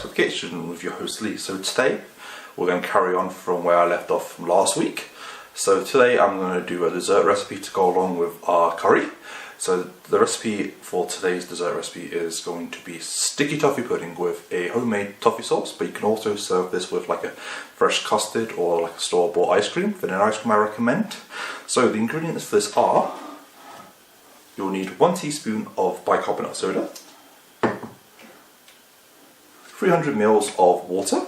to the kitchen with your host Lee. So today we're going to carry on from where I left off from last week. So today I'm going to do a dessert recipe to go along with our curry. So the recipe for today's dessert recipe is going to be sticky toffee pudding with a homemade toffee sauce, but you can also serve this with like a fresh custard or like a store-bought ice cream. Vanilla ice cream I recommend. So the ingredients for this are: you'll need 1 teaspoon of bicarbonate soda, 300 ml of water.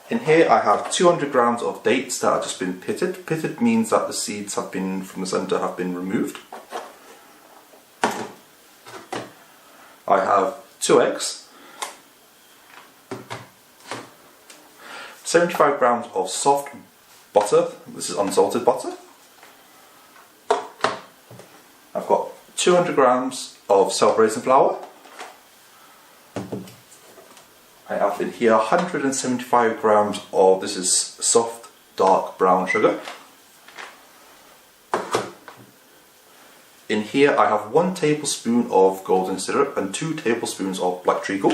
In here I have 200 grams of dates that have just been pitted. Pitted means that the seeds have been from the centre have been removed. I have 2 eggs, 75 grams of soft butter. This is unsalted butter. I've got 200 grams of self-raising flour. I have in here 175 grams of, this is soft dark brown sugar. In here I have 1 tablespoon of golden syrup and 2 tablespoons of black treacle.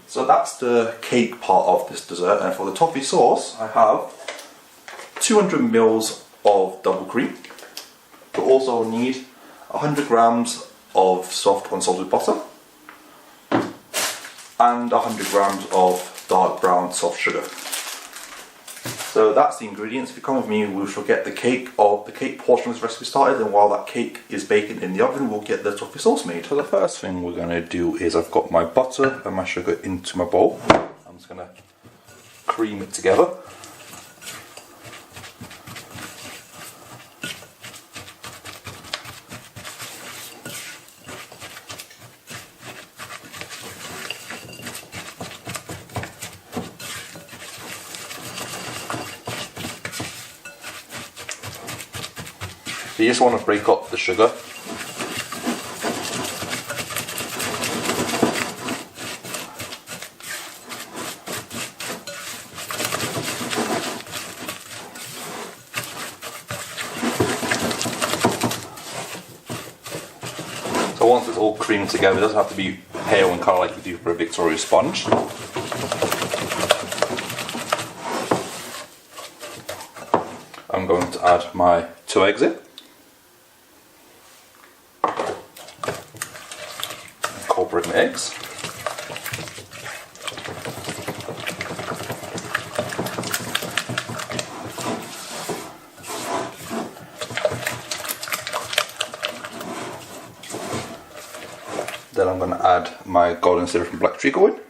So that's the cake part of this dessert, and for the toffee sauce I have 200 ml of double cream. You'll also need 100 grams of soft unsalted butter and 100 grams of dark brown soft sugar. So that's the ingredients. If you come with me, we shall get the cake portion of this recipe started, and while that cake is baking in the oven, we'll get the toffee sauce made. So the first thing we're going to do is, I've got my butter and my sugar into my bowl. I'm just going to cream it together. So you just want to break up the sugar. So once it's all creamed together, it doesn't have to be pale and kind of like you do for a Victoria sponge. I'm going to add my 2 eggs in. Incorporate my eggs. Then I'm going to add my golden syrup and black treacle in.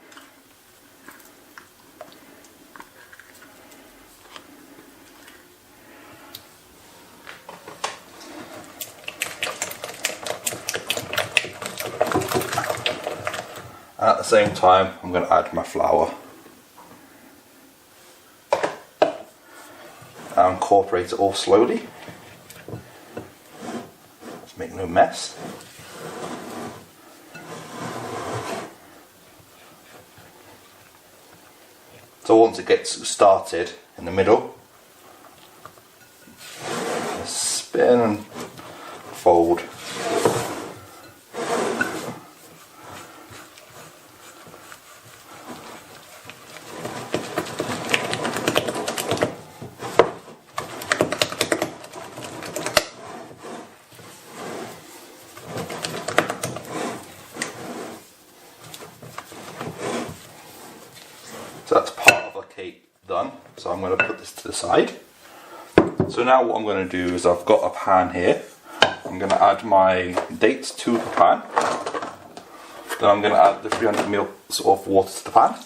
And at the same time, I'm going to add my flour and incorporate it all slowly. Let's make no mess. So once it gets started in the middle, spin and fold. So that's part of the cake done. So I'm going to put this to the side. So now what I'm going to do is, I've got a pan here. I'm going to add my dates to the pan. Then I'm going to add the 300 ml of water to the pan.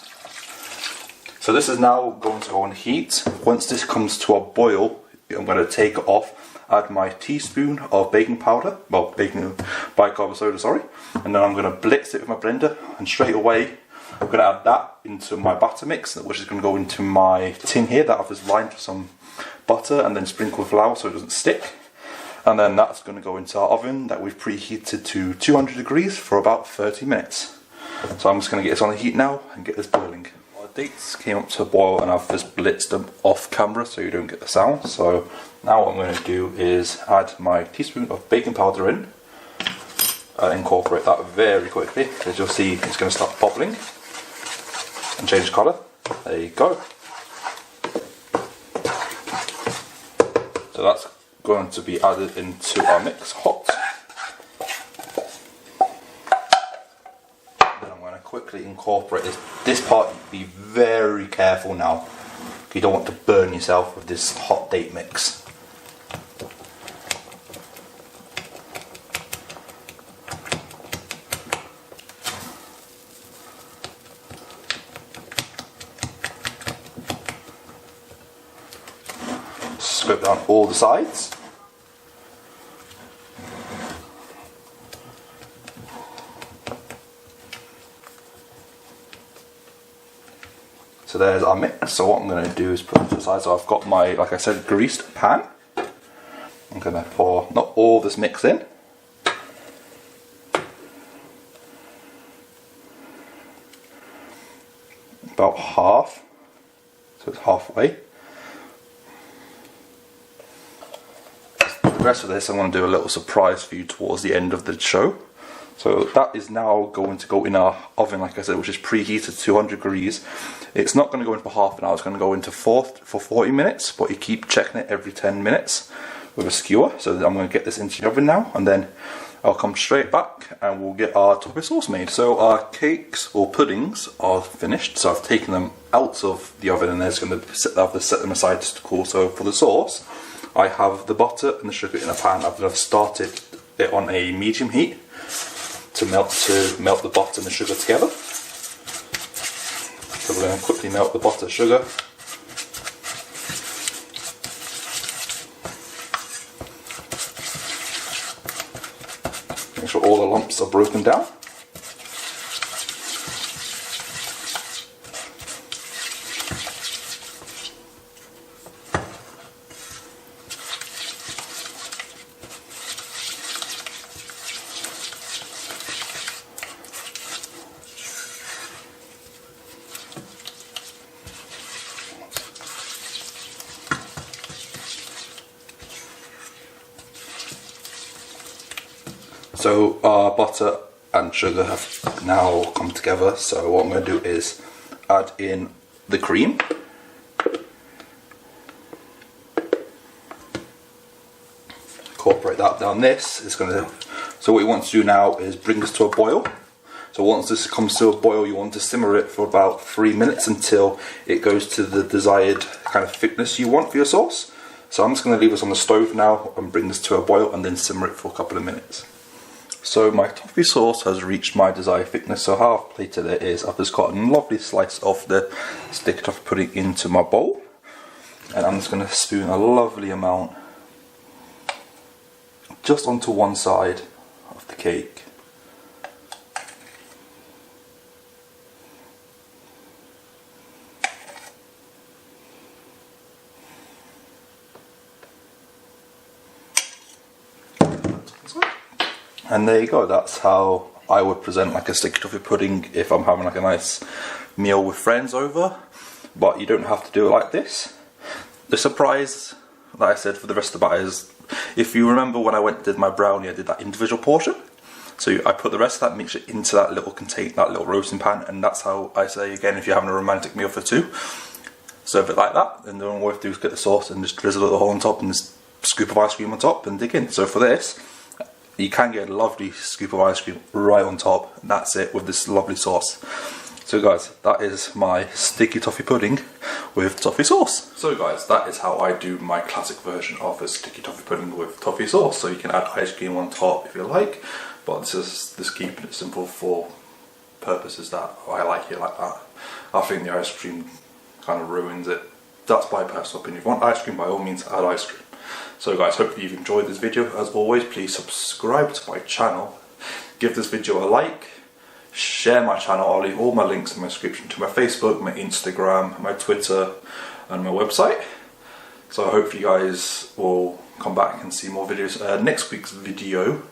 So this is now going to go on heat. Once this comes to a boil, I'm going to take it off, add my teaspoon of baking powder, well, bicarb soda, sorry. And then I'm going to blitz it with my blender, and straight away I'm going to add that into my batter mix, which is going to go into my tin here that I've just lined with some butter and then sprinkle with flour so it doesn't stick. And then that's going to go into our oven that we've preheated to 200 degrees for about 30 minutes. So I'm just going to get this on the heat now and get this boiling. Our dates came up to a boil and I've just blitzed them off camera so you don't get the sound. So now what I'm going to do is add my teaspoon of baking powder in. and incorporate that very quickly. As you'll see, it's going to start bubbling and change colour. There you go. So that's going to be added into our mix hot. Then I'm going to quickly incorporate this. This part, be very careful now. You don't want to burn yourself with this hot date mix. Scrape down all the sides. So there's our mix. So what I'm going to do is put it to the side. So I've got my, like I said, greased pan. I'm going to pour not all this mix in. About half. So it's halfway. The rest of this I'm going to do a little surprise for you towards the end of the show. So that is now going to go in our oven, like I said, which is preheated to 200 degrees. It's not going to go in for half an hour, it's going to go into for 40 minutes, but you keep checking it every 10 minutes with a skewer. So I'm going to get this into the oven now, and then I'll come straight back and we'll get our toffee sauce made. So our cakes or puddings are finished, so I've taken them out of the oven and there's going to set them aside just to cool. So for the sauce, I have the butter and the sugar in a pan. I've started it on a medium heat to melt the butter and the sugar together. So we're going to quickly melt the butter and sugar. Make sure all the lumps are broken down. So our butter and sugar have now come together, so what I'm going to do is add in the cream. Incorporate that down this. So what you want to do now is bring this to a boil. So once this comes to a boil, you want to simmer it for about 3 minutes until it goes to the desired kind of thickness you want for your sauce. So I'm just going to leave this on the stove now and bring this to a boil and then simmer it for a couple of minutes. So my toffee sauce has reached my desired thickness, so how I've plated it is I've just got a lovely slice of the sticky toffee pudding into my bowl, and I'm just going to spoon a lovely amount just onto one side of the cake. And there you go, that's how I would present like a sticky toffee pudding if I'm having like a nice meal with friends over. But you don't have to do it like this. The surprise, like I said, for the rest of the batter is, if you remember when I did my brownie, I did that individual portion. So I put the rest of that mixture into that little container, that little roasting pan, and that's how I say, again, if you're having a romantic meal for two, serve it like that, and then all you have to do is get the sauce and just drizzle it all on top and just scoop of ice cream on top and dig in. So for this, you can get a lovely scoop of ice cream right on top, and that's it with this lovely sauce. So guys, that is my sticky toffee pudding with toffee sauce. So guys, that is how I do my classic version of a sticky toffee pudding with toffee sauce. So you can add ice cream on top if you like, but this is just keeping it simple for purposes that I like it like that. I think the ice cream kind of ruins it. That's my personal opinion. If you want ice cream, by all means add ice cream. So guys, hopefully you've enjoyed this video. As always, please subscribe to my channel, give this video a like, share my channel. I'll leave all my links in my description to my Facebook, my Instagram, my Twitter and my website. So I hope you guys will come back and see more videos. Next week's video,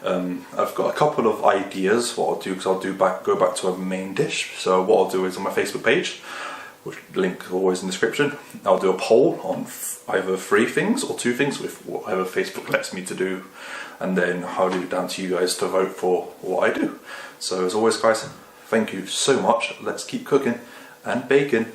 I've got a couple of ideas what I'll do, because I'll go back to a main dish. So what I'll do is on my Facebook page, which link always in the description. I'll do a poll on either 3 things or 2 things with whatever Facebook lets me to do, and then I'll leave it down to you guys to vote for what I do. So as always guys, thank you so much. Let's keep cooking and baking.